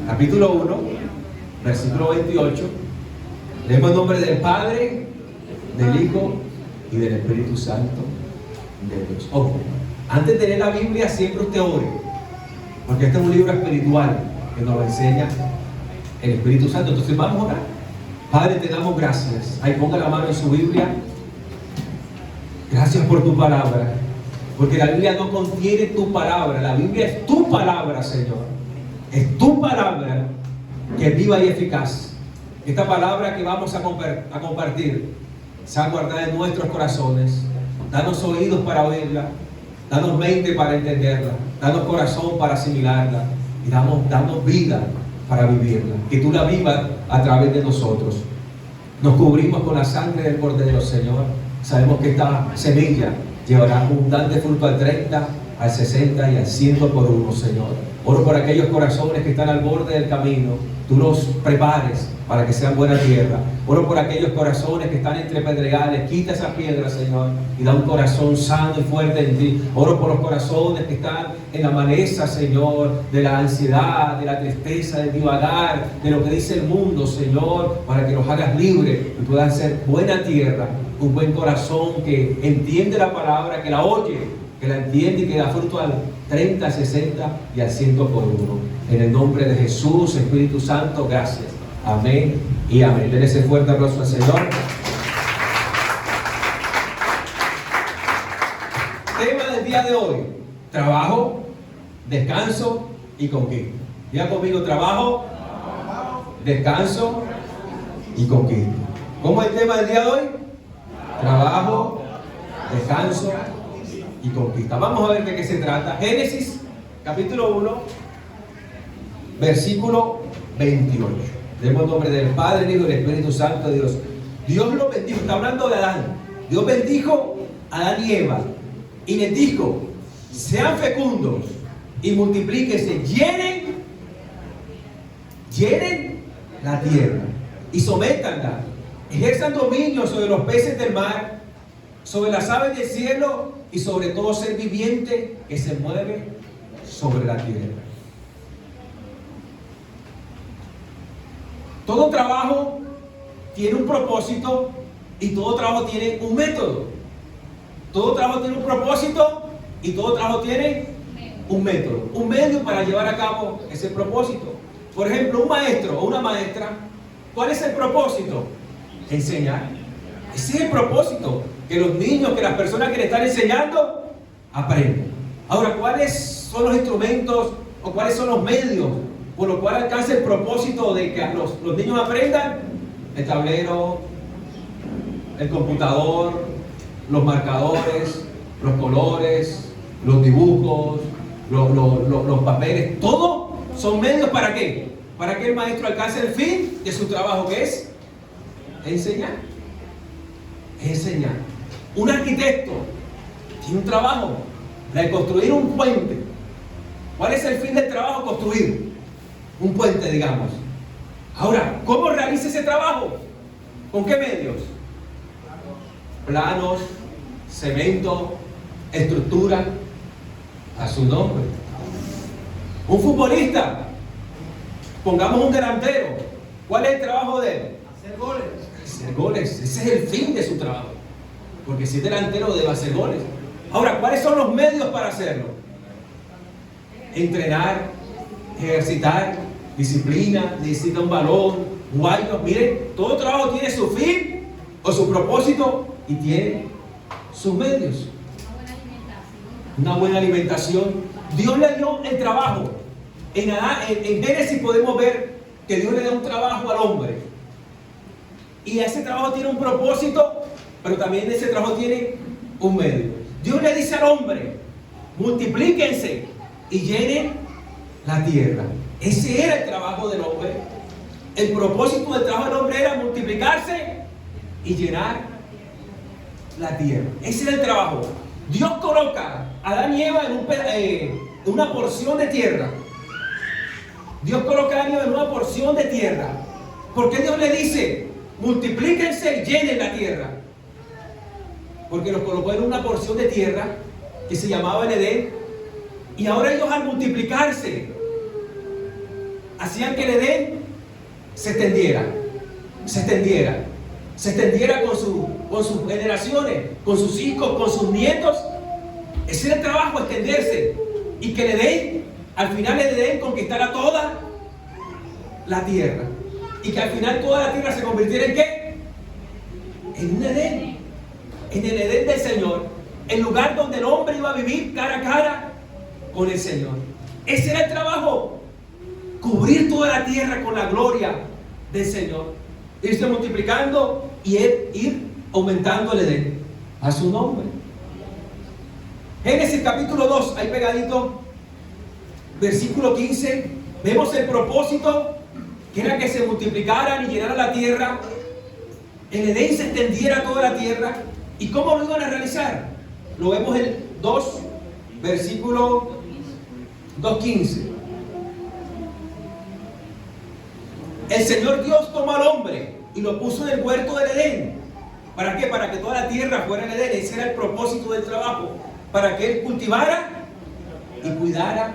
capítulo 1, versículo 28. Leemos el nombre del Padre, del Hijo y del Espíritu Santo de Dios. Ojo, antes de leer la Biblia siempre usted ore, porque este es un libro espiritual que nos lo enseña el Espíritu Santo. Entonces vamos a orar. Padre, te damos gracias. Ahí ponga la mano en su Biblia. Gracias por tu palabra, porque la Biblia no contiene tu palabra. La Biblia es tu palabra, Señor. Es tu palabra que es viva y eficaz. Esta palabra que vamos a compartir sea guardada en nuestros corazones. Danos oídos para oírla, danos mente para entenderla, danos corazón para asimilarla y danos vida para vivirla. Que tú la vivas a través de nosotros. Nos cubrimos con la sangre del Cordero, Señor. Sabemos que esta semilla llevará abundante fruto al 30, al 60 y al 100 por uno, Señor. Oro por aquellos corazones que están al borde del camino. Tú los prepares para que sean buena tierra. Oro por aquellos corazones que están entre pedregales. Quita esas piedras, Señor, y da un corazón sano y fuerte en ti. Oro por los corazones que están en la maleza, Señor, de la ansiedad, de la tristeza, del divagar, de lo que dice el mundo, Señor, para que los hagas libres y puedan ser buena tierra, un buen corazón que entiende la palabra, que la oye, que la entiende y que da fruto al 30, 60 y al 100 por uno. En el nombre de Jesús, Espíritu Santo, gracias. Amén y amén. Denle ese fuerte aplauso al Señor. Tema del día de hoy: trabajo, descanso y conquista. Diga conmigo: trabajo, descanso y conquista. ¿Cómo es el tema del día de hoy? Trabajo, descanso y conquista. Vamos a ver de qué se trata. Génesis capítulo 1, versículo 28. Demos el nombre del Padre, del Hijo y del Espíritu Santo de Dios. Dios lo bendijo. Está hablando de Adán. Dios bendijo a Adán y Eva y les dijo: sean fecundos y multiplíquense, llenen la tierra y sométanla, ejerzan dominio sobre los peces del mar, sobre las aves del cielo y sobre todo ser viviente que se mueve sobre la tierra. Todo trabajo tiene un propósito y todo trabajo tiene un método. Todo trabajo tiene un propósito y todo trabajo tiene un método, un medio para llevar a cabo ese propósito. Por ejemplo, un maestro o una maestra, ¿cuál es el propósito? Enseñar. Ese es el propósito, que los niños, que las personas que le están enseñando aprendan. Ahora, ¿cuáles son los instrumentos o cuáles son los medios por los cuales alcanza el propósito de que los niños aprendan? El tablero, el computador, los marcadores, los colores, los dibujos, los papeles, todo son medios. ¿Para qué? Para que el maestro alcance el fin de su trabajo, que es enseñar. Enseñar. Un arquitecto tiene un trabajo, la de construir un puente. ¿Cuál es el fin del trabajo? Construir un puente, digamos. Ahora, ¿cómo realiza ese trabajo? ¿Con qué medios? Planos, cemento, estructura, a su nombre. Un futbolista, pongamos un delantero, ¿cuál es el trabajo de él? Hacer goles. Hacer goles, ese es el fin de su trabajo, porque si es delantero debe hacer goles. Ahora, ¿cuáles son los medios para hacerlo? Entrenar, ejercitar, disciplina, necesita un balón, guayos. Miren, todo trabajo tiene su fin o su propósito y tiene sus medios. Una buena alimentación. Dios le dio el trabajo. En Génesis podemos ver que Dios le da un trabajo al hombre. Y ese trabajo tiene un propósito, pero también ese trabajo tiene un medio. Dios le dice al hombre: multiplíquense y llenen la tierra. Ese era el trabajo del hombre. El propósito del trabajo del hombre era multiplicarse y llenar la tierra. Ese era el trabajo. Dios coloca a Adán y Eva en una porción de tierra. Dios coloca a Adán y Eva en una porción de tierra. ¿Por qué Dios le dice: multiplíquense y llenen la tierra? Porque los colocó en una porción de tierra que se llamaba el Edén. Y ahora ellos, al multiplicarse, hacían que el Edén se extendiera, se extendiera, se extendiera con sus generaciones, con sus hijos, con sus nietos. Ese era el trabajo, extenderse. Y que el Edén, al final el Edén conquistara toda la tierra. Y que al final toda la tierra se convirtiera ¿en qué? En un Edén. En el Edén del Señor. El lugar donde el hombre iba a vivir cara a cara con el Señor. Ese era el trabajo. Cubrir toda la tierra con la gloria del Señor. Irse multiplicando y ir aumentando el Edén a su nombre. Génesis capítulo 2, ahí pegadito, versículo 15, vemos el propósito que era que se multiplicaran y llenaran la tierra, el Edén se extendiera a toda la tierra. ¿Y cómo lo iban a realizar? Lo vemos en 2, versículo 2:15. El Señor Dios tomó al hombre y lo puso en el huerto del Edén. ¿Para qué? Para que toda la tierra fuera el Edén. Ese era el propósito del trabajo. Para que él cultivara y cuidara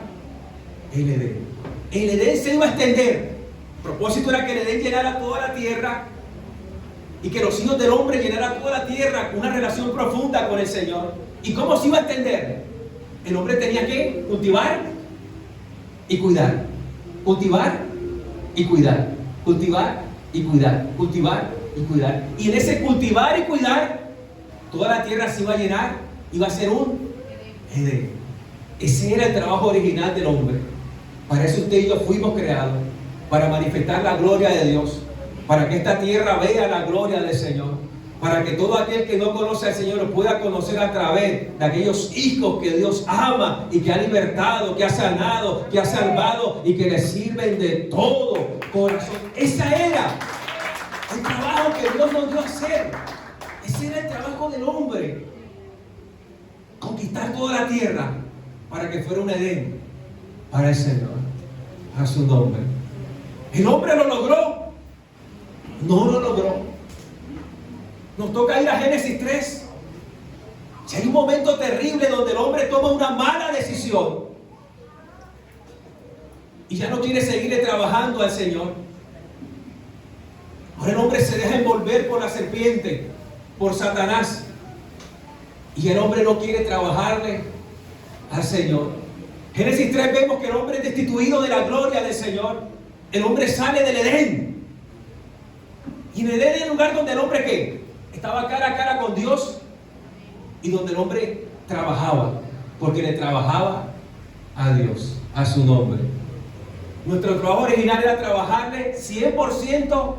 el Edén. El Edén se iba a extender. El propósito era que el Edén llenara toda la tierra y que los hijos del hombre llenaran toda la tierra con una relación profunda con el Señor. ¿Y cómo se iba a extender? El hombre tenía que cultivar y cuidar. Cultivar y cuidar. Cultivar y cuidar. Cultivar y cuidar. Y en ese cultivar y cuidar, toda la tierra se iba a llenar. Iba a ser un Edén. Ese era el trabajo original del hombre. Para eso usted y yo fuimos creados. Para manifestar la gloria de Dios. Para que esta tierra vea la gloria del Señor. Para que todo aquel que no conoce al Señor lo pueda conocer a través de aquellos hijos que Dios ama y que ha libertado, que ha sanado, que ha salvado y que le sirven de todo corazón. Esa era el trabajo que Dios nos dio a hacer. Ese era el trabajo del hombre. Conquistar toda la tierra para que fuera un Edén para el Señor, a su nombre. ¿El hombre lo logró? No lo logró. Nos toca ir a Génesis 3. Si hay un momento terrible donde el hombre toma una mala decisión y ya no quiere seguirle trabajando al Señor. Ahora el hombre se deja envolver por la serpiente, por Satanás. Y el hombre no quiere trabajarle al Señor. Génesis 3 vemos que el hombre es destituido de la gloria del Señor. El hombre sale del Edén. Y en el Edén es el lugar donde el hombre ¿qué? Estaba cara a cara con Dios. Y donde el hombre trabajaba. Porque le trabajaba a Dios, a su nombre. Nuestro trabajo original era trabajarle 100%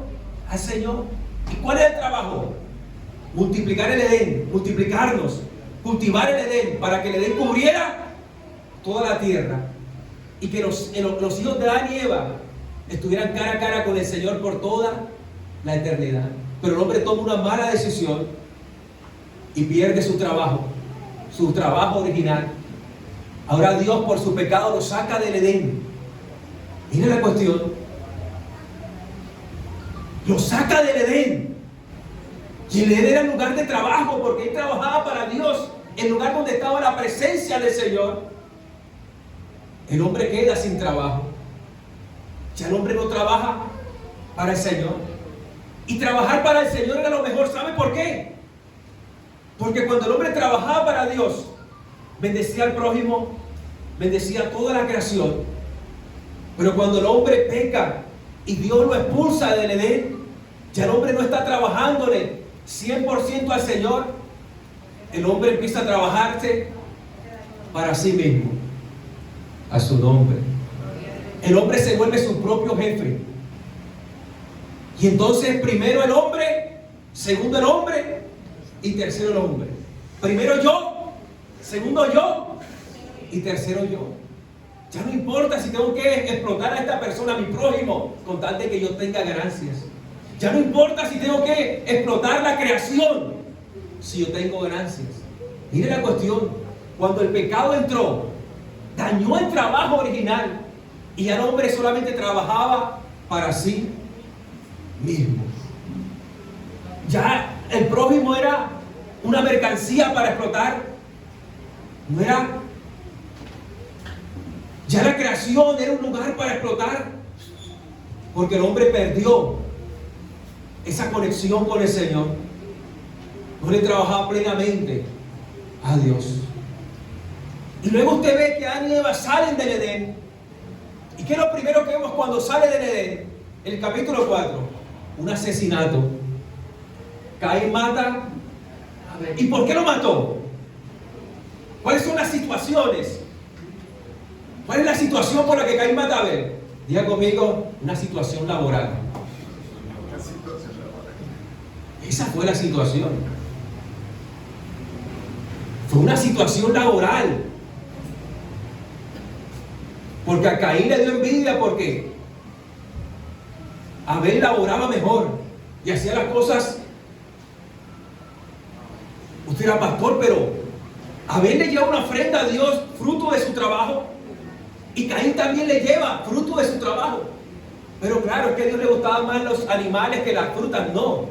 al Señor. ¿Y cuál es el trabajo? Multiplicar el Edén, multiplicarnos, cultivar el Edén, para que el Edén cubriera toda la tierra y que los hijos de Adán y Eva estuvieran cara a cara con el Señor por toda la eternidad. Pero el hombre toma una mala decisión y pierde su trabajo original. Ahora Dios por su pecado lo saca del Edén. Mira la cuestión. Lo saca del Edén. Y el Edén era el lugar de trabajo, porque él trabajaba para Dios, el lugar donde estaba la presencia del Señor. El hombre queda sin trabajo. Ya el hombre no trabaja para el Señor. Y trabajar para el Señor era lo mejor. ¿Sabe por qué? Porque cuando el hombre trabajaba para Dios, bendecía al prójimo, bendecía a toda la creación. Pero cuando el hombre peca y Dios lo expulsa del Edén, ya el hombre no está trabajándole 100% al Señor. El hombre empieza a trabajarse para sí mismo, a su nombre. El hombre se vuelve su propio jefe. Y entonces primero el hombre, segundo el hombre y tercero el hombre. Primero yo, segundo yo y tercero yo. Ya no importa si tengo que explotar a esta persona, a mi prójimo, con tal de que yo tenga ganancias. Ya no importa si tengo que explotar la creación, si yo tengo ganancias. Mire la cuestión. Cuando el pecado entró, dañó el trabajo original y el hombre solamente trabajaba para sí mismo. Ya el prójimo era una mercancía para explotar. No era. Ya la creación era un lugar para explotar. Porque el hombre perdió esa conexión con el Señor. No le trabajaba plenamente a Dios. Y luego usted ve que Adán y Eva salen del Edén. ¿Y qué es lo primero que vemos cuando sale del Edén? El capítulo 4. Un asesinato. Caín mata. ¿Y por qué lo mató? ¿Cuáles son las situaciones? ¿Cuál es la situación por la que Caín mata a Abel? Diga conmigo, una situación laboral. Esa fue la situación. Fue una situación laboral. Porque a Caín le dio envidia porque Abel laboraba mejor y hacía las cosas. Usted era pastor, pero Abel le lleva una ofrenda a Dios, fruto de su trabajo, y Caín también le lleva fruto de su trabajo. Pero claro, es que a Dios le gustaban más los animales que las frutas. No.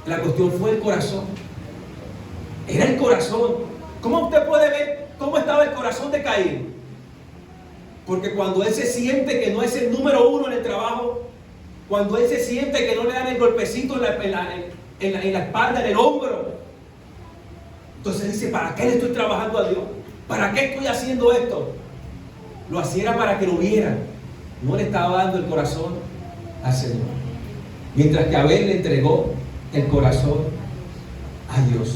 La cuestión fue el corazón. Era el corazón. ¿Cómo usted puede ver cómo estaba el corazón de Caín? Porque cuando él se siente que no es el número uno en el trabajo, cuando él se siente que no le dan el golpecito en la espalda, en el hombro, entonces dice, ¿para qué le estoy trabajando a Dios? ¿Para qué estoy haciendo esto? Lo hacía para que lo vieran. No le estaba dando el corazón al Señor. Mientras que Abel le entregó el corazón a Dios.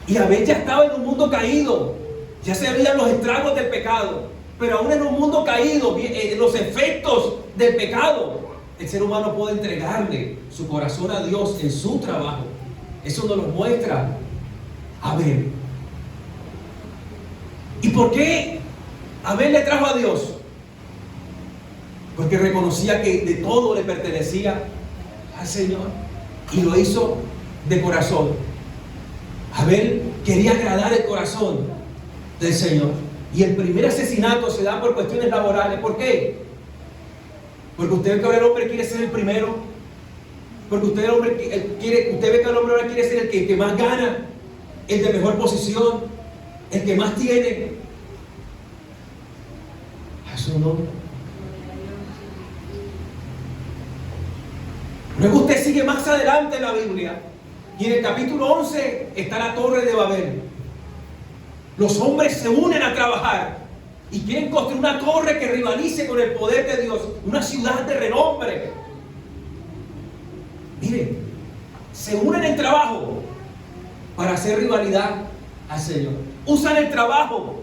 Y Abel ya estaba en un mundo caído. Ya se veían los estragos del pecado. Pero aún en un mundo caído, los efectos del pecado, el ser humano puede entregarle su corazón a Dios en su trabajo. Eso nos lo muestra Abel. ¿Y por qué Abel le trajo a Dios? Porque reconocía que de todo le pertenecía al Señor y lo hizo de corazón. Abel quería agradar el corazón del Señor. Y el primer asesinato se da por cuestiones laborales. ¿Por qué? Porque usted ve que ahora el hombre quiere ser el primero. Porque usted ve que el hombre ahora quiere ser el que más gana, el de mejor posición, el que más tiene. Eso no. Luego usted sigue más adelante en la Biblia y en el capítulo 11 está la Torre de Babel. Los hombres se unen a trabajar y quieren construir una torre que rivalice con el poder de Dios, una ciudad de renombre. Miren, se unen en trabajo para hacer rivalidad al Señor. Usan el trabajo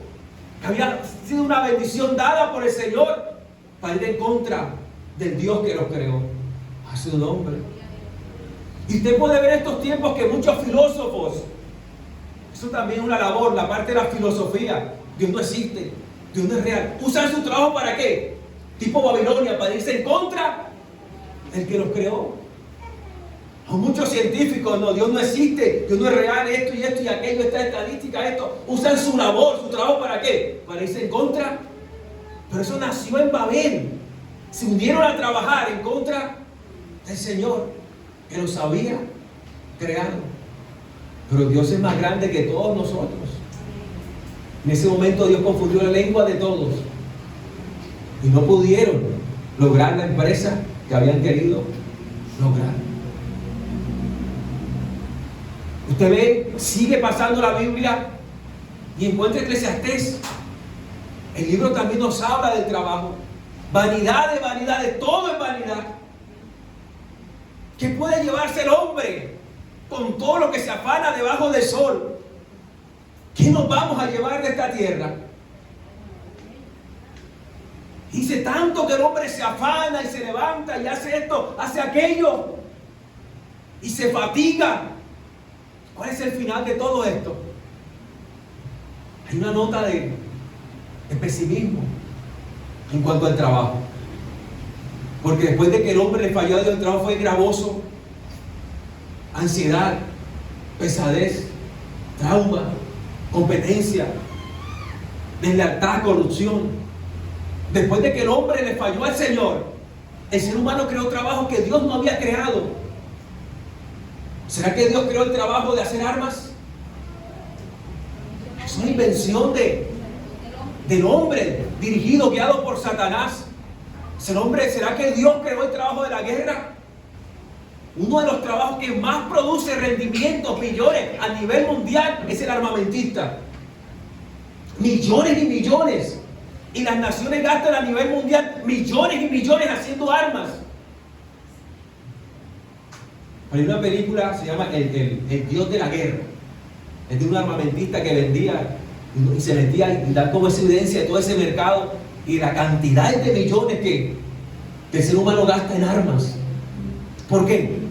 que había sido una bendición dada por el Señor para ir en contra del Dios que los creó. A su nombre. Y usted puede ver estos tiempos que muchos filósofos, eso también es una labor, la parte de la filosofía. Dios no existe, Dios no es real. Usan su trabajo ¿para qué? Tipo Babilonia, para irse en contra del que los creó. O muchos científicos, no, Dios no existe, Dios no es real, esto y aquello, esta estadística, esto. Usan su labor, su trabajo ¿para qué? Para irse en contra. Pero eso nació en Babel. Se unieron a trabajar en contra del Señor, que los había creado. Pero Dios es más grande que todos nosotros. En ese momento Dios confundió la lengua de todos y no pudieron lograr la empresa que habían querido lograr. Usted ve, sigue pasando la Biblia y encuentra Eclesiastés. El libro también nos habla del trabajo. Vanidad de vanidades, todo es vanidad. ¿Qué puede llevarse el hombre con todo lo que se afana debajo del sol? ¿Qué nos vamos a llevar de esta tierra? Dice tanto que el hombre se afana y se levanta y hace esto, hace aquello y se fatiga. ¿Cuál es el final de todo esto? Hay una nota de pesimismo en cuanto al trabajo. Porque después de que el hombre le falló a Dios, el trabajo fue gravoso. Ansiedad, pesadez, trauma, competencia, deslealtad, corrupción. Después de que el hombre le falló al Señor, el ser humano creó trabajo que Dios no había creado. ¿Será que Dios creó el trabajo de hacer armas? Es una invención del del hombre dirigido, guiado por Satanás. ¿Será que Dios creó el trabajo de la guerra? Uno de los trabajos que más produce rendimientos, millones a nivel mundial, es el armamentista. Millones y millones. Y las naciones gastan a nivel mundial millones y millones haciendo armas. Hay una película, se llama el Dios de la Guerra. Es de un armamentista que vendía y se metía y da como esa evidencia de todo ese mercado y la cantidad de millones que el ser humano gasta en armas. ¿Por qué?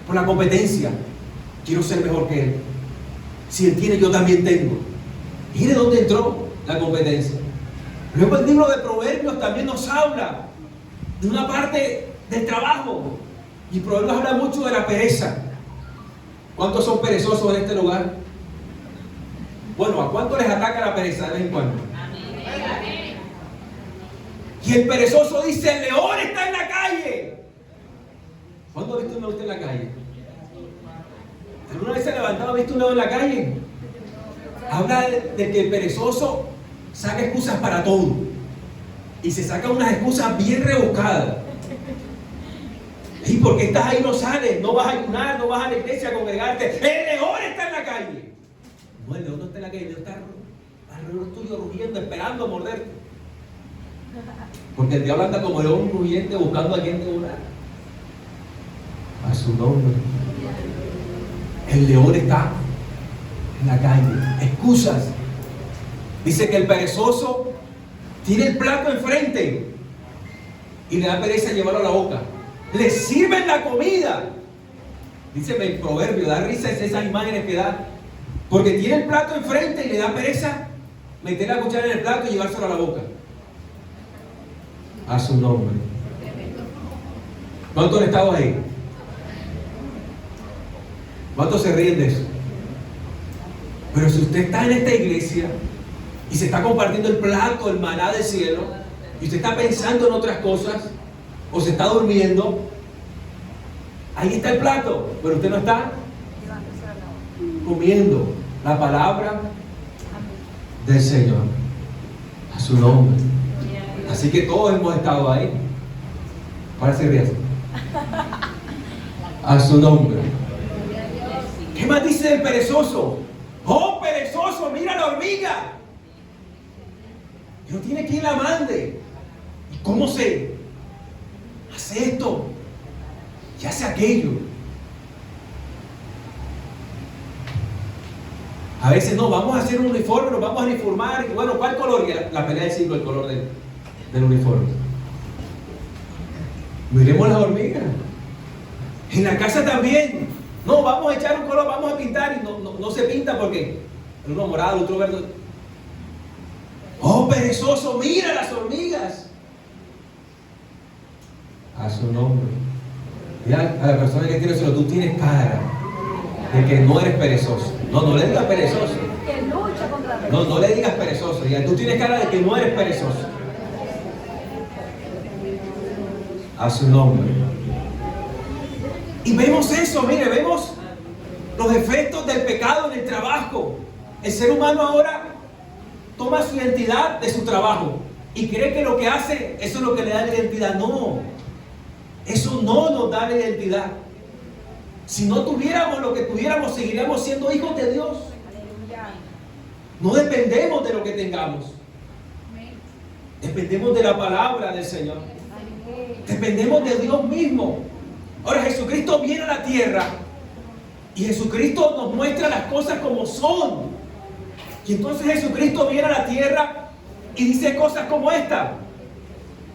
Por la competencia. Quiero ser mejor que él. Si él tiene, yo también tengo. Mire dónde entró la competencia. Luego el libro de Proverbios también nos habla de una parte del trabajo. Y Proverbios habla mucho de la pereza. ¿Cuántos son perezosos en este lugar? Bueno, ¿a cuánto les ataca la pereza de vez en cuando? Y el perezoso dice: el león está en la calle. ¿Cuándo ha visto un león en la calle? ¿Alguna vez se ha levantado, ha visto un león en la calle? Habla de que el perezoso saca excusas para todo. Y se saca unas excusas bien rebuscadas. ¿Y por qué estás ahí? No sales, no vas a ayunar, no vas a la iglesia a congregarte. El león está en la calle. No, el león no está en la calle, el león está alrededor tuyo rugiendo, esperando a morderte. Porque el diablo anda como león rugiente buscando a quien devorar. A su nombre. El león está en la calle. Excusas. Dice que el perezoso tiene el plato enfrente y le da pereza llevarlo a la boca. Le sirven la comida. Dice el proverbio, da risa esas imágenes que da. Porque tiene el plato enfrente y le da pereza meter la cuchara en el plato y llevárselo a la boca. A su nombre. ¿Cuántos han estado ahí? ¿Cuántos se ríen de eso? Pero si usted está en esta iglesia y se está compartiendo el plato, el maná del cielo, y usted está pensando en otras cosas, o se está durmiendo, ahí está el plato, pero usted no está comiendo la palabra del Señor. A su nombre. Así que todos hemos estado ahí. Ahora se ríe. A su nombre. ¿Qué más dice el perezoso? ¡Oh, perezoso! ¡Mira la hormiga! Y no tiene quien la mande. ¿Y cómo se hace esto? Y hace aquello. A veces no, vamos a hacer un uniforme, nos vamos a uniformar. Y bueno, ¿cuál color? Y la pelea del siglo, el color del uniforme. Miremos las hormigas. En la casa también. No, vamos a echar un color, vamos a pintar. Y no se pinta porque uno morado, otro verde. Oh, perezoso, mira las hormigas. A su nombre. Mira a la persona que tiene solo, tú tienes cara de que no eres perezoso. No le digas perezoso. No le digas perezoso. Ya, tú tienes cara de que no eres perezoso. A su nombre. Y vemos eso, mire, vemos los efectos del pecado en el trabajo. El ser humano ahora toma su identidad de su trabajo y cree que lo que hace, eso es lo que le da la identidad. No, eso no nos da la identidad. Si no tuviéramos lo que tuviéramos, seguiríamos siendo hijos de Dios. No dependemos de lo que tengamos. Dependemos de la palabra del Señor. Dependemos de Dios mismo. Ahora Jesucristo viene a la tierra y Jesucristo nos muestra las cosas como son. Y entonces Jesucristo viene a la tierra y dice cosas como esta.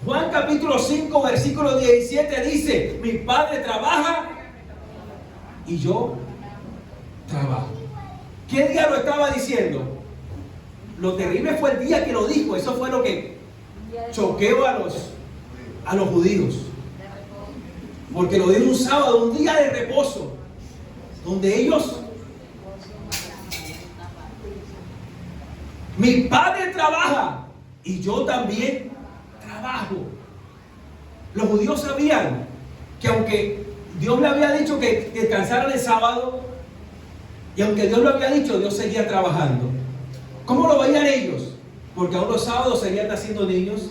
Juan capítulo 5 versículo 17 dice: mi Padre trabaja y yo trabajo. ¿Qué día lo estaba diciendo? Lo terrible fue el día que lo dijo. Eso fue lo que choqueó a los judíos. Porque lo dio un sábado, un día de reposo, donde ellos, mi Padre trabaja y yo también trabajo. Los judíos sabían que aunque Dios le había dicho que descansaran el sábado, y aunque Dios lo había dicho, Dios seguía trabajando. ¿Cómo lo veían ellos? porque aún los sábados seguían naciendo niños,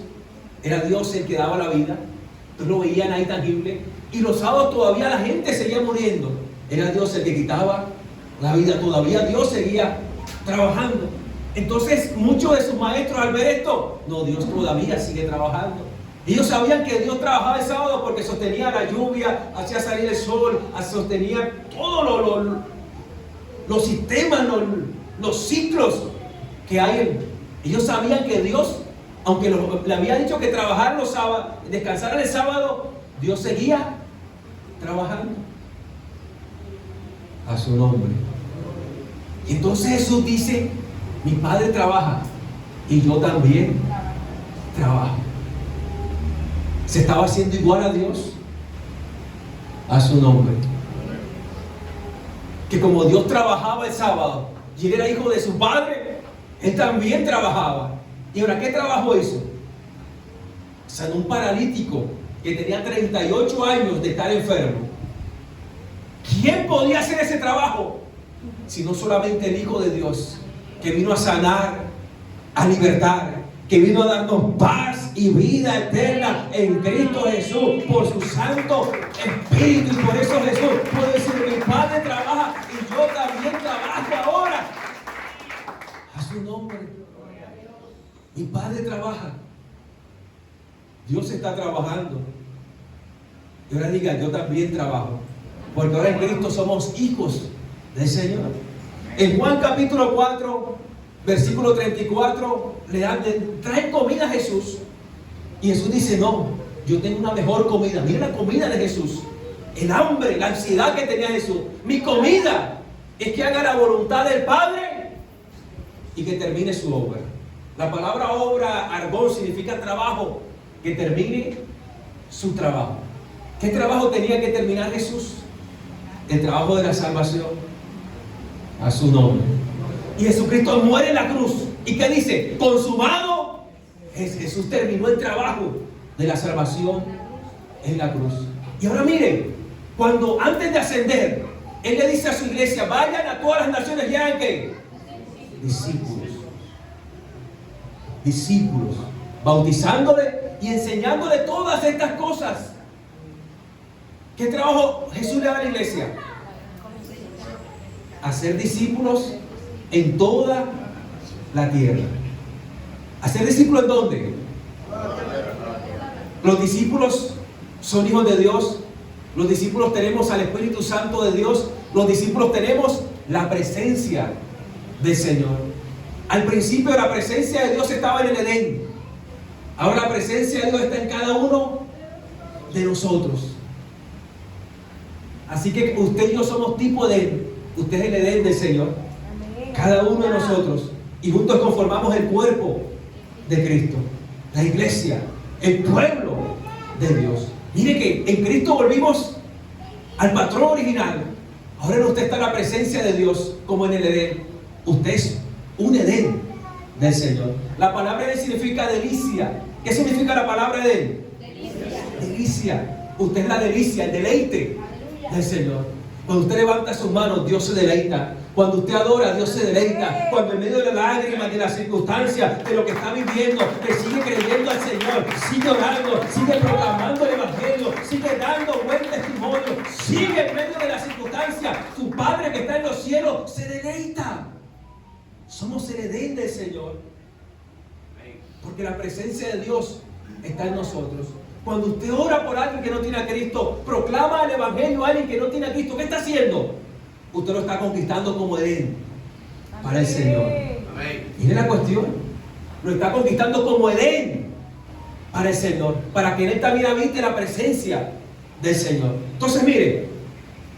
era Dios el que daba la vida, entonces lo veían ahí tangible, y los sábados todavía la gente seguía muriendo, era Dios el que quitaba la vida, todavía Dios seguía trabajando. Entonces muchos de sus maestros al ver esto, no, Dios todavía sigue trabajando. Ellos sabían que Dios trabajaba el sábado porque sostenía la lluvia, hacía salir el sol, sostenía todos los sistemas, los ciclos que hay. Ellos sabían que Dios, aunque le había dicho que trabajaran los sábados, descansaran el sábado, Dios seguía trabajando. A su nombre. Y entonces Jesús dice, mi Padre trabaja y yo también trabajo. Se estaba haciendo igual a Dios. A su nombre. Que como Dios trabajaba el sábado y él era hijo de su padre, él también trabajaba. ¿Y ahora qué trabajo hizo? Sanó un paralítico que tenía 38 años de estar enfermo. ¿Quién podía hacer ese trabajo? Si no solamente el Hijo de Dios, que vino a sanar, a libertar, que vino a darnos paz y vida eterna en Cristo Jesús, por su Santo Espíritu. Y por eso Jesús puede decir, mi Padre trabaja y yo también trabajo ahora. A su nombre. Mi Padre trabaja. Dios está trabajando. Y ahora diga, yo también trabajo. Porque ahora en Cristo somos hijos del Señor. En Juan capítulo 4, versículo 34, traen comida a Jesús. Y Jesús dice, no, yo tengo una mejor comida. Mira la comida de Jesús. El hambre, la ansiedad que tenía Jesús. Mi comida es que haga la voluntad del Padre y que termine su obra. La palabra obra, argón, significa trabajo. Que termine su trabajo. ¿Qué trabajo tenía que terminar Jesús? El trabajo de la salvación. A su nombre. Y Jesucristo muere en la cruz. ¿Y qué dice? Consumado. Jesús terminó el trabajo de la salvación en la cruz. Y ahora miren, cuando antes de ascender, Él le dice a su iglesia, vayan a todas las naciones y hagan ¿qué? Discípulos. Discípulos. Bautizándole y enseñándole todas estas cosas. ¿Qué trabajo Jesús le da a la iglesia? Hacer discípulos en toda la tierra. ¿Hacer discípulos en dónde? Los discípulos son hijos de Dios. Los discípulos tenemos al Espíritu Santo de Dios. Los discípulos tenemos la presencia del Señor. Al principio la presencia de Dios estaba en el Edén. Ahora la presencia de Dios está en cada uno de nosotros. Así que usted y yo somos tipo de Edén. Usted es el Edén del Señor. Cada uno de nosotros. Y juntos conformamos el cuerpo de Cristo. La iglesia. El pueblo de Dios. Mire que en Cristo volvimos al patrón original. Ahora en usted está la presencia de Dios como en el Edén. Usted es un Edén del Señor. La palabra Edén significa delicia. ¿Qué significa la palabra Edén? Delicia. Usted es la delicia, el deleite del Señor. Cuando usted levanta sus manos, Dios se deleita. Cuando usted adora, Dios se deleita. Cuando en medio de las lágrimas, de las circunstancias, de lo que está viviendo, que sigue creyendo al Señor, sigue orando, sigue proclamando el Evangelio, sigue dando buen testimonio, sigue en medio de las circunstancias, su Padre que está en los cielos se deleita. Somos el Edén del Señor. Porque la presencia de Dios está en nosotros. Cuando usted ora por alguien que no tiene a Cristo, proclama el Evangelio a alguien que no tiene a Cristo, ¿qué está haciendo? Usted lo está conquistando como Edén para el Señor. Mire la cuestión. Lo está conquistando como Edén para el Señor, para que en él también habite la presencia del Señor. Entonces mire,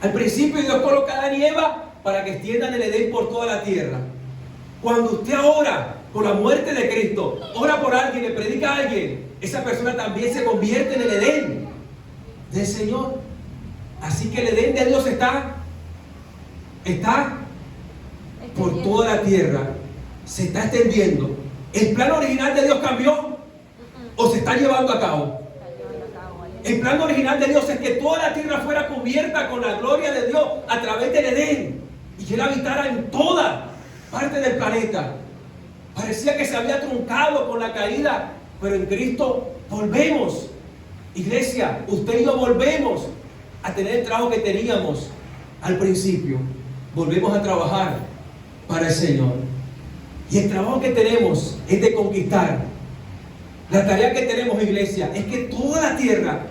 al principio Dios coloca a Adán y Eva para que extiendan el Edén por toda la tierra. Cuando usted ora por la muerte de Cristo, ora por alguien, le predica a alguien, esa persona también se convierte en el Edén del Señor. Así que el Edén de Dios está por toda la tierra, se está extendiendo. ¿El plan original de Dios cambió o se está llevando a cabo? El plan original de Dios es que toda la tierra fuera cubierta con la gloria de Dios a través del Edén y que Él habitara en toda parte del planeta. Parecía que se había truncado con la caída, pero en Cristo volvemos. Iglesia, usted y yo volvemos a tener el trabajo que teníamos al principio. Volvemos a trabajar para el Señor. Y el trabajo que tenemos es de conquistar. La tarea que tenemos, iglesia, es que toda la tierra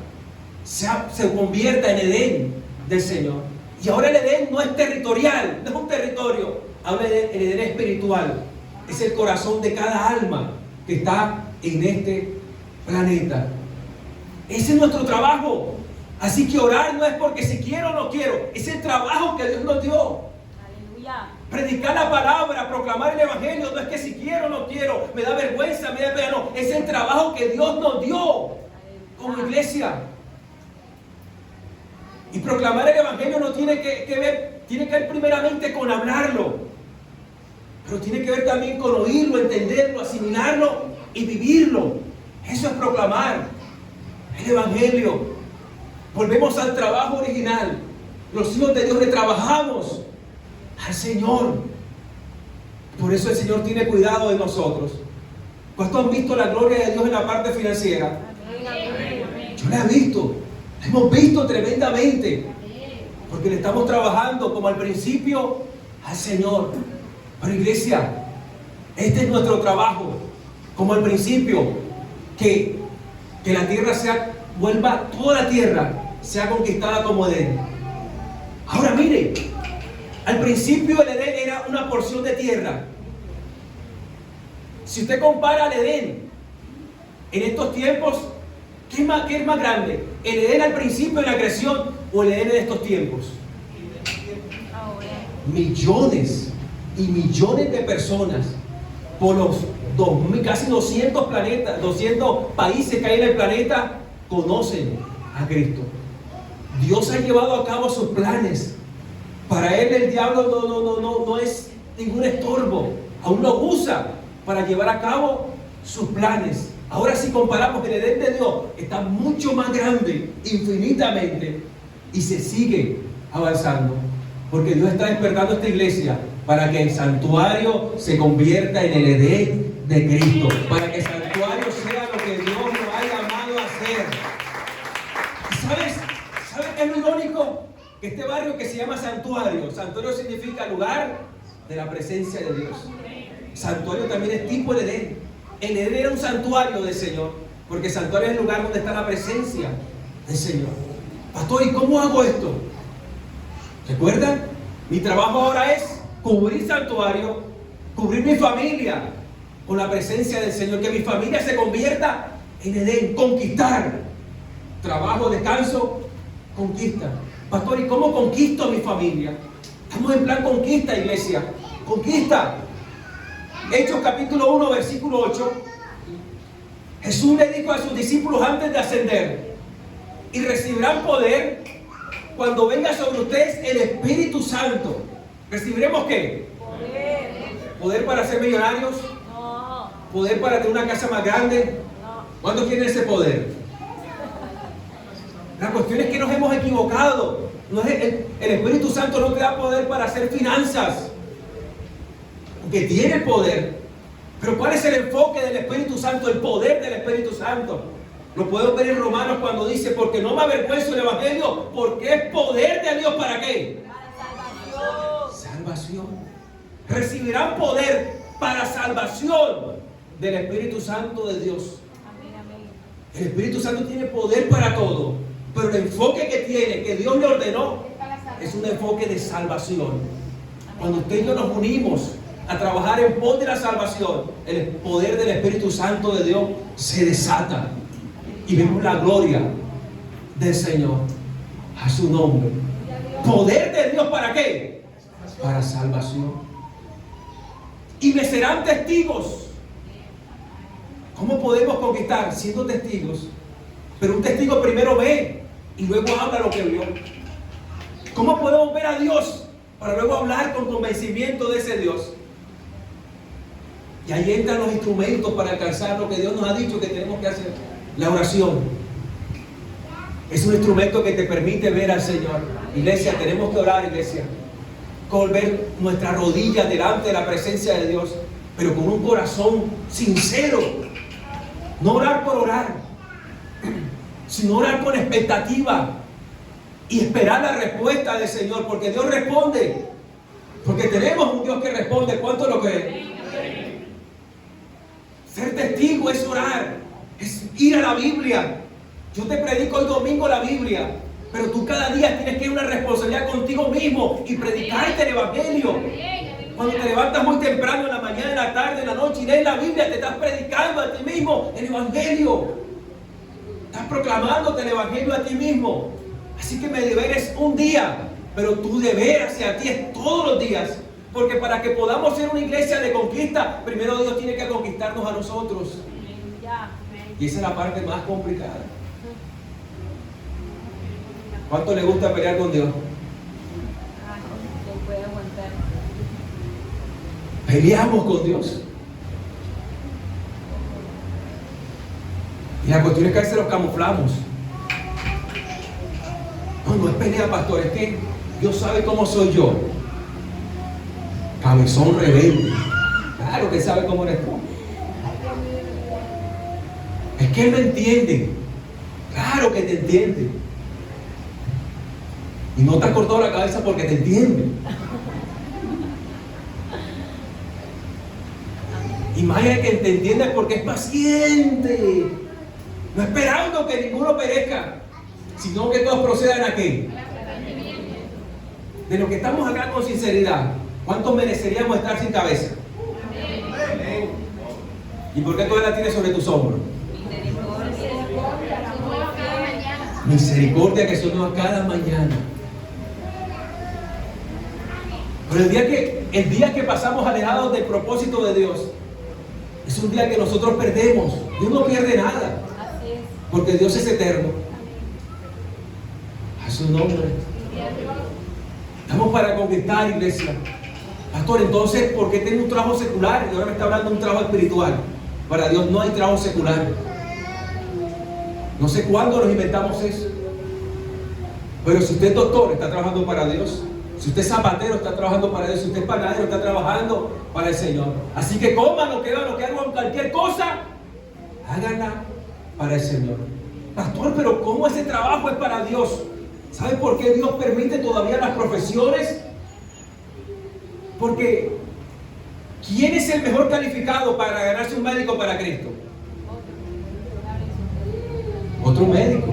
se convierta en Edén del Señor. Y ahora el Edén no es territorial, no es un territorio. Ahora el Edén es espiritual. Es el corazón de cada alma que está en este planeta. Ese es nuestro trabajo. Así que orar no es porque si quiero o no quiero. Es el trabajo que Dios nos dio. Aleluya. Predicar la palabra, proclamar el evangelio, no es que si quiero o no quiero, me da vergüenza, me da pena, no. Es el trabajo que Dios nos dio como iglesia. Y proclamar el evangelio no tiene que ver primeramente con hablarlo, pero tiene que ver también con oírlo, entenderlo, asimilarlo y vivirlo. Eso es proclamar el evangelio. Volvemos al trabajo original. Los hijos de Dios le trabajamos al Señor. Por eso el Señor tiene cuidado de nosotros. ¿Cuántos han visto la gloria de Dios en la parte financiera? Yo la he visto. La hemos visto tremendamente. Porque le estamos trabajando como al principio al Señor. Pero iglesia, este es nuestro trabajo. Como al principio, que la tierra vuelva, toda la tierra sea conquistada como Edén. Ahora mire, al principio el Edén era una porción de tierra. Si usted compara el Edén en estos tiempos, ¿qué es más grande? ¿El Edén al principio de la creación o el Edén en estos tiempos? Millones y millones de personas por los casi 200 planetas, 200 países que hay en el planeta conocen a Cristo. Dios ha llevado a cabo sus planes. Para Él el diablo no es ningún estorbo. Aún lo usa para llevar a cabo sus planes. Ahora si comparamos el Edén de Dios, está mucho más grande, infinitamente, y se sigue avanzando. Porque Dios está despertando esta iglesia para que el santuario se convierta en el Edén de Cristo. Para que el santuario sea lo que Dios nos ha llamado a hacer. ¿Sabes qué es lo irónico? Que este barrio que se llama santuario significa lugar de la presencia de Dios. Santuario también es tipo el Edén. El Edén era un santuario del Señor, porque el santuario es el lugar donde está la presencia del Señor. Pastor, ¿y cómo hago esto? ¿Recuerdan? Mi trabajo ahora es cubrir santuario, cubrir mi familia con la presencia del Señor, que mi familia se convierta en Edén, conquistar. Trabajo, descanso, conquista. Pastor, ¿y cómo conquisto a mi familia? Estamos en plan conquista, iglesia. Conquista. Hechos capítulo 1, versículo 8. Jesús le dijo a sus discípulos antes de ascender: y recibirán poder cuando venga sobre ustedes el Espíritu Santo. ¿Recibiremos qué? ¿Poder para ser millonarios? No. ¿Poder para tener una casa más grande? No. ¿Cuántos quieren ese poder? La cuestión es que nos hemos equivocado. No es el Espíritu Santo no te da poder para hacer finanzas, aunque tiene el poder. Pero ¿cuál es el enfoque del Espíritu Santo? El poder del Espíritu Santo. Lo podemos ver en Romanos cuando dice: porque no me avergüenzo del Evangelio, porque es poder de Dios. ¿Para qué? Para salvación. Salvación. Recibirán poder para salvación del Espíritu Santo de Dios. Amén, amén. El Espíritu Santo tiene poder para todo, pero el enfoque que tiene, que Dios le ordenó, es un enfoque de salvación. Cuando usted y yo nos unimos a trabajar en pos de la salvación, el poder del Espíritu Santo de Dios se desata y vemos la gloria del Señor. A su nombre. Poder de Dios, ¿para qué? Para salvación. Y me serán testigos. ¿Cómo podemos conquistar? Siendo testigos. Pero un testigo primero ve y luego habla lo que vio. ¿Cómo podemos ver a Dios para luego hablar con convencimiento de ese Dios? Y ahí entran los instrumentos para alcanzar lo que Dios nos ha dicho que tenemos que hacer. La oración es un instrumento que te permite ver al Señor. Iglesia, tenemos que orar, iglesia. Volver nuestra rodilla delante de la presencia de Dios. pero con un corazón sincero. No orar por orar, sino orar con expectativa y esperar la respuesta del Señor, porque Dios responde. Porque tenemos un Dios que responde. ¿Cuánto lo creen? Ser testigo es orar, es ir a la Biblia. Yo te predico el domingo la Biblia, pero tú cada día tienes que ir una responsabilidad contigo mismo y predicarte el Evangelio. Cuando te levantas muy temprano, en la mañana, en la tarde, en la noche, y lees la Biblia, te estás predicando a ti mismo el Evangelio. Estás proclamándote el Evangelio a ti mismo. Así que mi deber es un día, pero tu deber hacia ti es todos los días. Porque para que podamos ser una iglesia de conquista, primero Dios tiene que conquistarnos a nosotros. Y esa es la parte más complicada. ¿Cuánto le gusta pelear con Dios? Peleamos con Dios. Y la cuestión es que a veces los camuflamos. No es pelea, pastor, es que Dios sabe cómo soy yo. Cabezón rebelde. Claro que sabe cómo eres tú. Es que Él me entiende. Claro que te entiende. Y no te has cortado la cabeza porque te entiende. Y más allá que te entiende porque es paciente. No esperando que ninguno perezca, sino que todos procedan a qué. De lo que estamos acá con sinceridad, ¿cuántos mereceríamos estar sin cabeza? ¿Y por qué tú la tienes sobre tus hombros? Misericordia que son nuevas cada mañana. Pero el día que pasamos alejados del propósito de Dios, es un día que nosotros perdemos. Dios no pierde nada, porque Dios es eterno. A su nombre. Estamos para conquistar, iglesia. Pastor, entonces, ¿por qué tiene un trabajo secular? Y ahora me está hablando de un trabajo espiritual. Para Dios no hay trabajo secular. No sé cuándo nos inventamos eso. Pero si usted es doctor, está trabajando para Dios. Si usted es zapatero, está trabajando para Dios. Si usted es panadero, está trabajando para el Señor. Así que coman lo que hagan cualquier cosa, háganla para el Señor. Pastor, pero ¿cómo ese trabajo es para Dios? ¿Sabe por qué Dios permite todavía las profesiones? Porque ¿quién es el mejor calificado para ganarse un médico para Cristo? Otro médico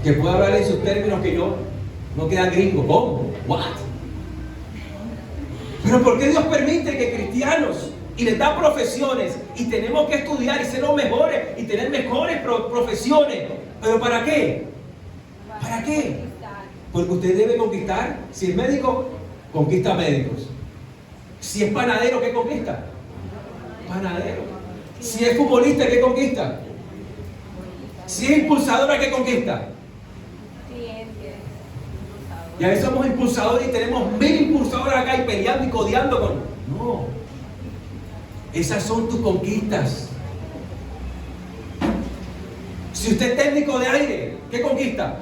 que pueda hablar en sus términos que yo no queda gringo. ¿Cómo? ¿What? Pero ¿por qué Dios permite que cristianos y les da profesiones y tenemos que estudiar y ser los mejores y tener mejores profesiones? ¿Pero para qué? ¿Para qué? Porque usted debe conquistar. Si es médico, conquista médicos. Si es panadero, ¿qué conquista? Panadero. Si es futbolista, ¿qué conquista? Si es impulsadora, ¿qué conquista? Y a veces somos impulsadores y tenemos 1000 impulsadores acá y peleando y codeando con... No. Esas son tus conquistas. Si usted es técnico de aire, ¿qué conquista?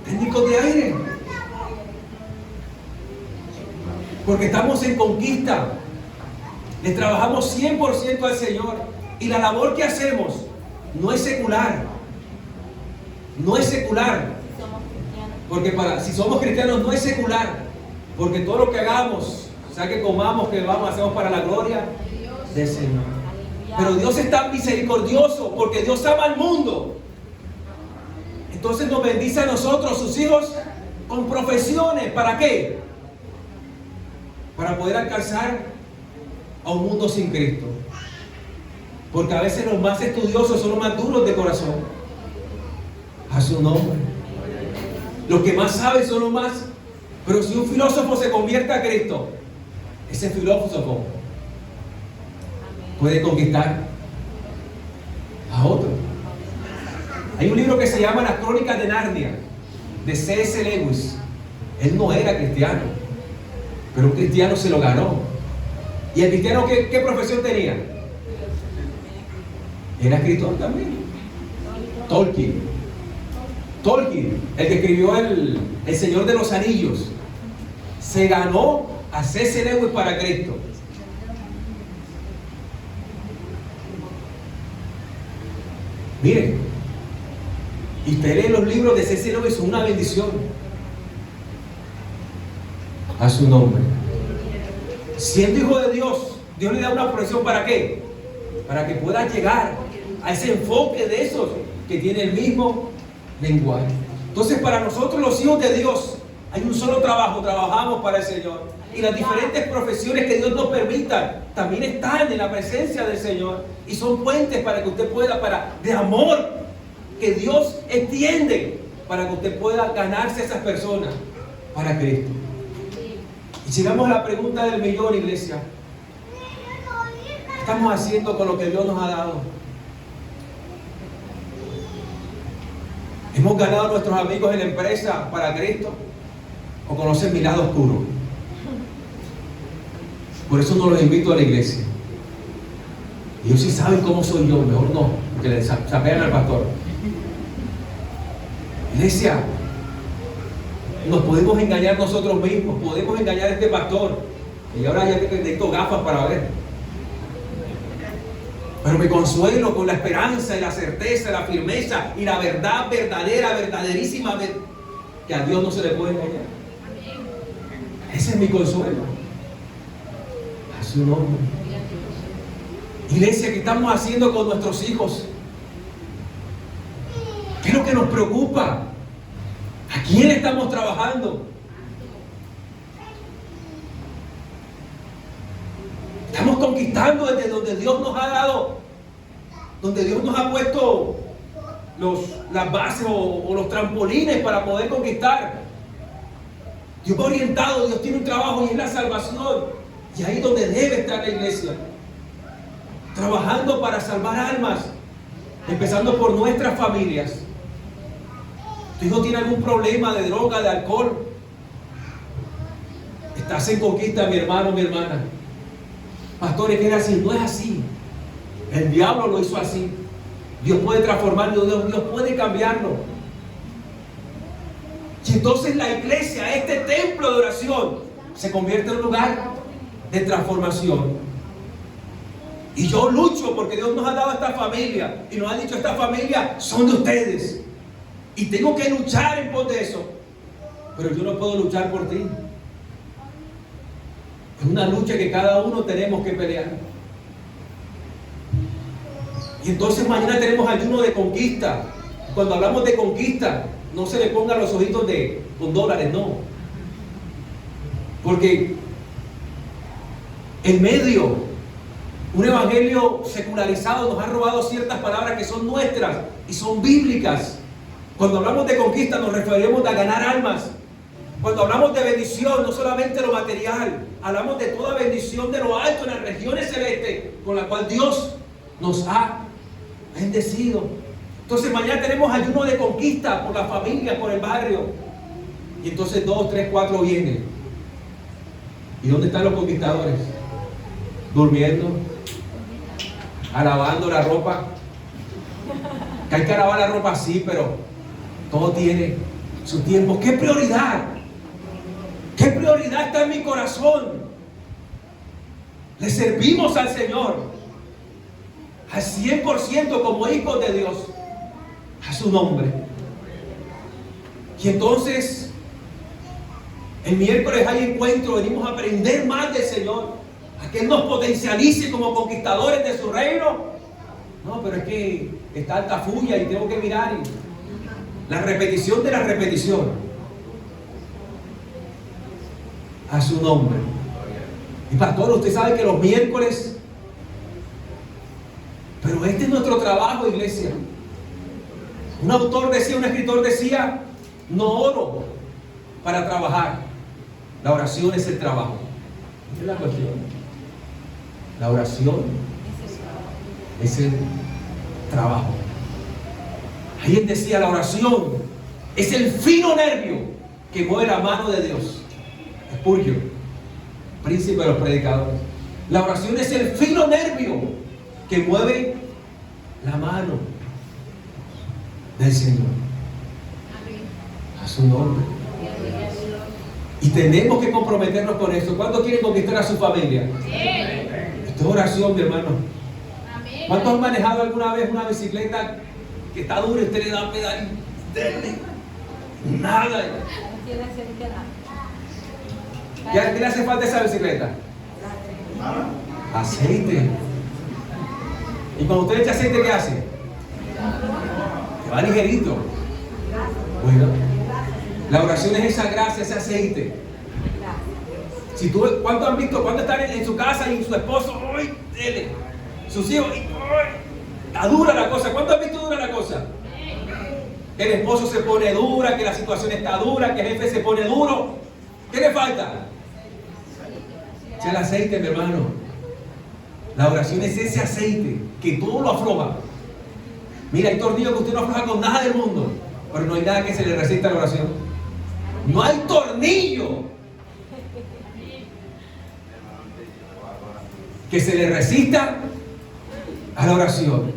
Técnico de aire. Porque estamos en conquista. Le trabajamos 100% al Señor. Y la labor que hacemos no es secular. No es secular. Porque si somos cristianos no es secular. Porque todo lo que hagamos, sea que comamos, que vamos, hacemos para la gloria del Señor. Pero Dios es tan misericordioso porque Dios ama al mundo. Entonces nos bendice a nosotros, sus hijos, con profesiones. ¿Para qué? Para poder alcanzar a un mundo sin Cristo. Porque a veces los más estudiosos son los más duros de corazón. A su nombre. Los que más saben son los más. Pero si un filósofo se convierte a Cristo, ese filósofo puede conquistar a otro. Hay un libro que se llama Las Crónicas de Narnia, de C.S. Lewis. Él no era cristiano, pero un cristiano se lo ganó. ¿Y el cristiano qué profesión tenía? Era escritor también. Tolkien, el que escribió el Señor de los Anillos, se ganó a C.S. Lewis para Cristo. Miren, y usted lee los libros de C.S. Lewis, son una bendición. A su nombre. Siendo hijo de Dios, Dios le da una protección. ¿Para qué? Para que pueda llegar a ese enfoque de esos que tienen el mismo lenguaje. Entonces, para nosotros los hijos de Dios, hay un solo trabajo, trabajamos para el Señor. Y las diferentes profesiones que Dios nos permita también están en la presencia del Señor. Y son puentes para que usted pueda, de amor que Dios extiende, para que usted pueda ganarse a esas personas para Cristo. Y llegamos a la pregunta del millón, iglesia. ¿Qué estamos haciendo con lo que Dios nos ha dado? ¿Hemos ganado a nuestros amigos en la empresa para Cristo? ¿O conocen mi lado oscuro? Por eso no los invito a la iglesia. Ellos sí saben cómo soy yo, mejor no, que le sapean al pastor. Iglesia, nos podemos engañar nosotros mismos, podemos engañar a este pastor. Y ahora ya necesito gafas para ver. Pero me consuelo con la esperanza y la certeza, la firmeza y la verdad verdadera, verdaderísima, que a Dios no se le puede engañar. Ese es mi consuelo. A su nombre. Iglesia, ¿qué estamos haciendo con nuestros hijos? ¿Qué es lo que nos preocupa? ¿A quién estamos trabajando? Estamos conquistando desde donde Dios nos ha dado, donde Dios nos ha puesto las bases o los trampolines para poder conquistar. Dios va orientado, Dios tiene un trabajo y es la salvación. Y ahí es donde debe estar la iglesia, trabajando para salvar almas, empezando por nuestras familias. Tu hijo tiene algún problema de droga, de alcohol, estás en conquista, mi hermano, mi hermana. Pastores, que era así, no es así. El diablo lo hizo así. Dios puede transformarlo, Dios puede cambiarlo. Y entonces la iglesia, este templo de oración, se convierte en un lugar de transformación. Y yo lucho porque Dios nos ha dado esta familia y nos ha dicho: esta familia son de ustedes. Y tengo que luchar en pos de eso. Pero yo no puedo luchar por ti. Es una lucha que cada uno tenemos que pelear. Y entonces mañana tenemos ayuno de conquista. Cuando hablamos de conquista, no se le pongan los ojitos con dólares, no. Porque en medio, un evangelio secularizado nos ha robado ciertas palabras que son nuestras y son bíblicas. Cuando hablamos de conquista nos referimos a ganar almas. Cuando hablamos de bendición, no solamente lo material, hablamos de toda bendición de lo alto en las regiones celestes con la cual Dios nos ha bendecido. Entonces mañana tenemos ayuno de conquista por la familia, por el barrio. Y entonces 2, 3, 4 vienen. ¿Y dónde están los conquistadores? Durmiendo, alabando la ropa. Que hay que alabar la ropa, sí, pero todo tiene su tiempo. ¿Qué prioridad? ¿Qué prioridad está en mi corazón? Le servimos al Señor al 100% como hijos de Dios, a su nombre. Y entonces el miércoles hay encuentro, venimos a aprender más del Señor, a que Él nos potencialice como conquistadores de su reino. No, pero es que está Altafulla y tengo que mirar la repetición de la repetición. A su nombre. Y pastor, usted sabe que los miércoles, pero este es nuestro trabajo, iglesia. Un escritor decía: no oro para trabajar, la oración es el trabajo. Esa es la cuestión. La oración es el trabajo. Alguien decía: la oración es el fino nervio que mueve la mano de Dios. Spurgeon, príncipe de los predicadores. La oración es el fino nervio que mueve la mano del Señor. A su nombre. Y tenemos que comprometernos con eso. ¿Cuántos quieren conquistar a su familia? Esto es oración, mi hermano. ¿Cuántos han manejado alguna vez una bicicleta que está duro y usted le da pedal y dele. Nada. No tiene aceite nada. ¿Qué le hace falta a esa bicicleta? Aceite. Y cuando usted le echa aceite, ¿qué hace? Que va ligerito. Bueno, la oración es esa gracia, ese aceite. Si tú, ¿cuántos han visto? ¿Cuántos están en su casa y su esposo? ¡Uy! Dele. Sus hijos. ¡Uy! Está dura la cosa. ¿Cuántos han visto dura la cosa? Que el esposo se pone dura, que la situación está dura, que el jefe se pone duro. ¿Qué le falta? Echa el aceite, mi hermano. La oración es ese aceite que todo lo afloja. Mira, hay tornillos que usted no afloja con nada del mundo, pero no hay nada que se le resista a la oración. No hay tornillo que se le resista a la oración.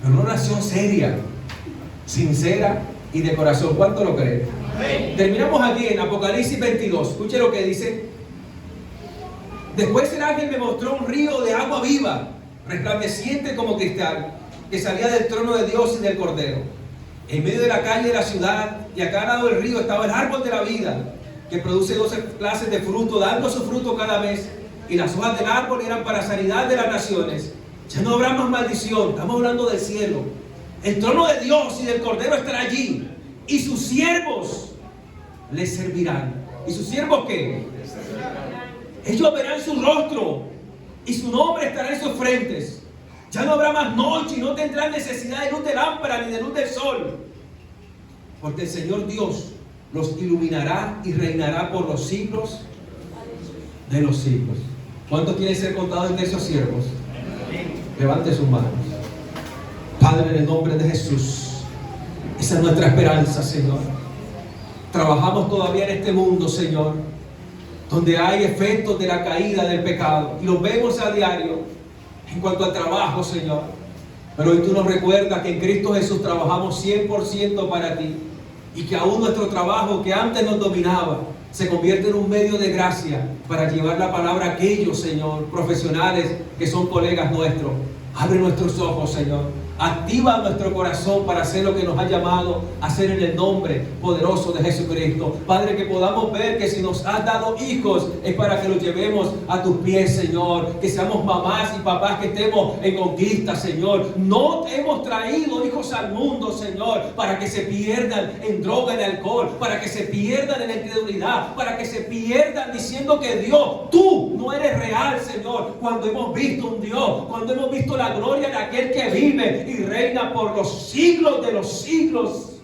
Pero una oración seria, sincera y de corazón. ¿Cuánto lo creen? Terminamos aquí en Apocalipsis 22. Escuche lo que dice. Después el ángel me mostró un río de agua viva, resplandeciente como cristal, que salía del trono de Dios y del Cordero. En medio de la calle de la ciudad y a cada lado del río estaba el árbol de la vida, que produce 12 clases de fruto, dando su fruto cada mes. Y las hojas del árbol eran para sanidad de las naciones. Ya no habrá más maldición. Estamos hablando del cielo. El trono de Dios y del Cordero estará allí. Y sus siervos les servirán. ¿Y sus siervos qué? Ellos verán su rostro y su nombre estará en sus frentes. Ya no habrá más noche y no tendrán necesidad de luz de lámpara ni de luz del sol. Porque el Señor Dios los iluminará y reinará por los siglos de los siglos. ¿Cuántos quieren ser contados entre esos siervos? Levante sus manos. Padre, en el nombre de Jesús, esa es nuestra esperanza, Señor. Trabajamos todavía en este mundo, Señor, donde hay efectos de la caída del pecado, y los vemos a diario en cuanto al trabajo, Señor. Pero hoy tú nos recuerdas que en Cristo Jesús trabajamos 100% para ti, y que aún nuestro trabajo que antes nos dominaba se convierte en un medio de gracia para llevar la palabra a aquellos, Señor, profesionales que son colegas nuestros. Abre nuestros ojos, Señor. Activa nuestro corazón para hacer lo que nos ha llamado a hacer en el nombre poderoso de Jesucristo. Padre, que podamos ver que si nos has dado hijos es para que los llevemos a tus pies, Señor. Que seamos mamás y papás que estemos en conquista, Señor. No te hemos traído hijos al mundo, Señor, para que se pierdan en droga, en alcohol, para que se pierdan en la incredulidad, para que se pierdan diciendo que Dios, tú no eres real, Señor. Cuando hemos visto un Dios, cuando hemos visto la gloria de aquel que vive y reina por los siglos de los siglos.